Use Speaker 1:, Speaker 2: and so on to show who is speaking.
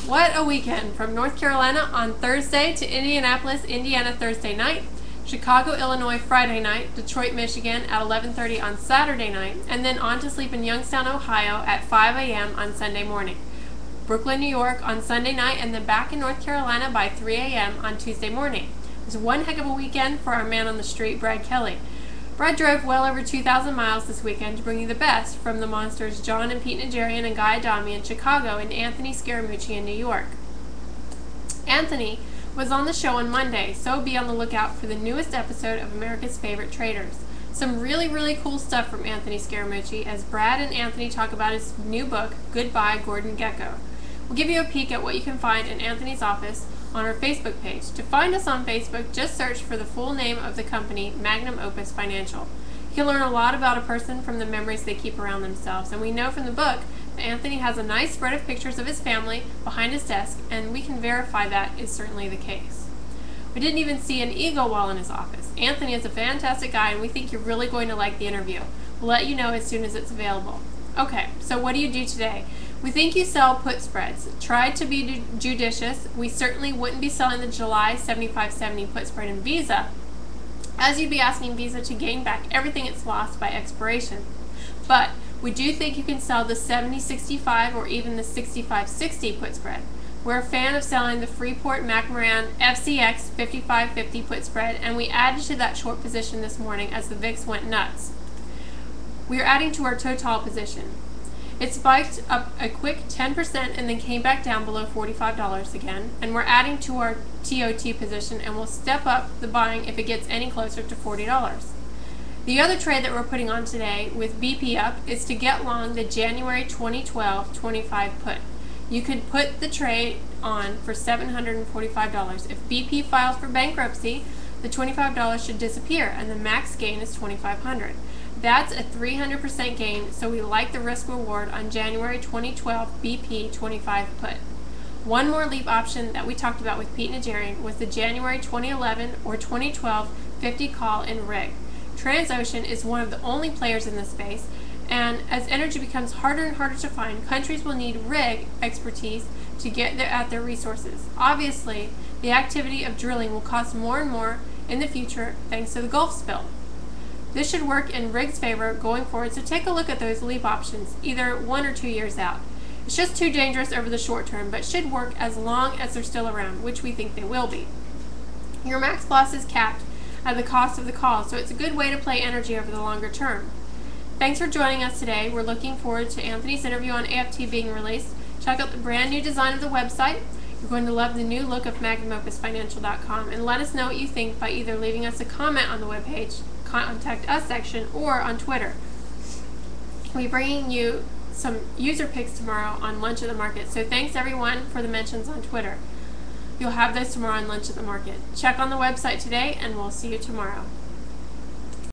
Speaker 1: What a weekend! From North Carolina on Thursday to Indianapolis, Indiana Thursday night, Chicago, Illinois Friday night, Detroit, Michigan at 11:30 on Saturday night, and then on to sleep in Youngstown, Ohio at 5 a.m. on Sunday morning. Brooklyn, New York on Sunday night, and then back in North Carolina by 3 a.m. on Tuesday morning. It was one heck of a weekend for our man on the street, Brad Kelly. Brad drove well over 2,000 miles this weekend to bring you the best from the monsters John and Pete Najarian and Guy Adami in Chicago and Anthony Scaramucci in New York. Anthony was on the show on Monday, so be on the lookout for the newest episode of America's Favorite Traders. Some really cool stuff from Anthony Scaramucci as Brad and Anthony talk about his new book, Goodbye Gordon Gekko. We'll give you a peek at what you can find in Anthony's office on our Facebook page. To find us on Facebook, just search for the full name of the company, Magnum Opus Financial. You can learn a lot about a person from the memories they keep around themselves, and we know from the book that Anthony has a nice spread of pictures of his family behind his desk, and we can verify that is certainly the case. We didn't even see an eagle while in his office. Anthony is a fantastic guy, and we think you're really going to like the interview. We'll let you know as soon as it's available. Okay, so what do you do today? We think you sell put spreads. Try to be judicious. We certainly wouldn't be selling the July 75.70 put spread in Visa, as you'd be asking Visa to gain back everything it's lost by expiration. But we do think you can sell the 70.65 or even the 65.60 put spread. We're a fan of selling the Freeport-McMoran FCX 55.50 put spread, and we added to that short position this morning as the VIX went nuts. We are adding to our TOT position. It spiked up a quick 10% and then came back down below $45 again, and we're adding to our TOT position and we'll step up the buying if it gets any closer to $40. The other trade that we're putting on today with BP up is to get long the January 2012 25 put. You could put the trade on for $745. If BP files for bankruptcy, the $25 should disappear and the max gain is $2,500. That's a 300% gain, so we like the risk reward on January 2012 BP 25 put. One more leap option that we talked about with Pete Najarian was the January 2011 or 2012 50 call in rig. Transocean is one of the only players in this space, and as energy becomes harder and harder to find, countries will need rig expertise to get at their resources. Obviously, the activity of drilling will cost more and more in the future thanks to the Gulf spill. This should work in rig's favor going forward, so take a look at those leap options, either 1 or 2 years out. It's just too dangerous over the short term, but should work as long as they're still around, which we think they will be. Your max loss is capped at the cost of the call, so it's a good way to play energy over the longer term. Thanks for joining us today. We're looking forward to Anthony's interview on AFT being released. Check out the brand new design of the website. You're going to love the new look of MagnumOpusFinancial.com, and let us know what you think by either leaving us a comment on the webpage, contact us section, or on Twitter. We'll be bringing you some user picks tomorrow on Lunch at the Market, so thanks everyone for the mentions on Twitter. You'll have those tomorrow on Lunch at the Market. Check on the website today, and we'll see you tomorrow.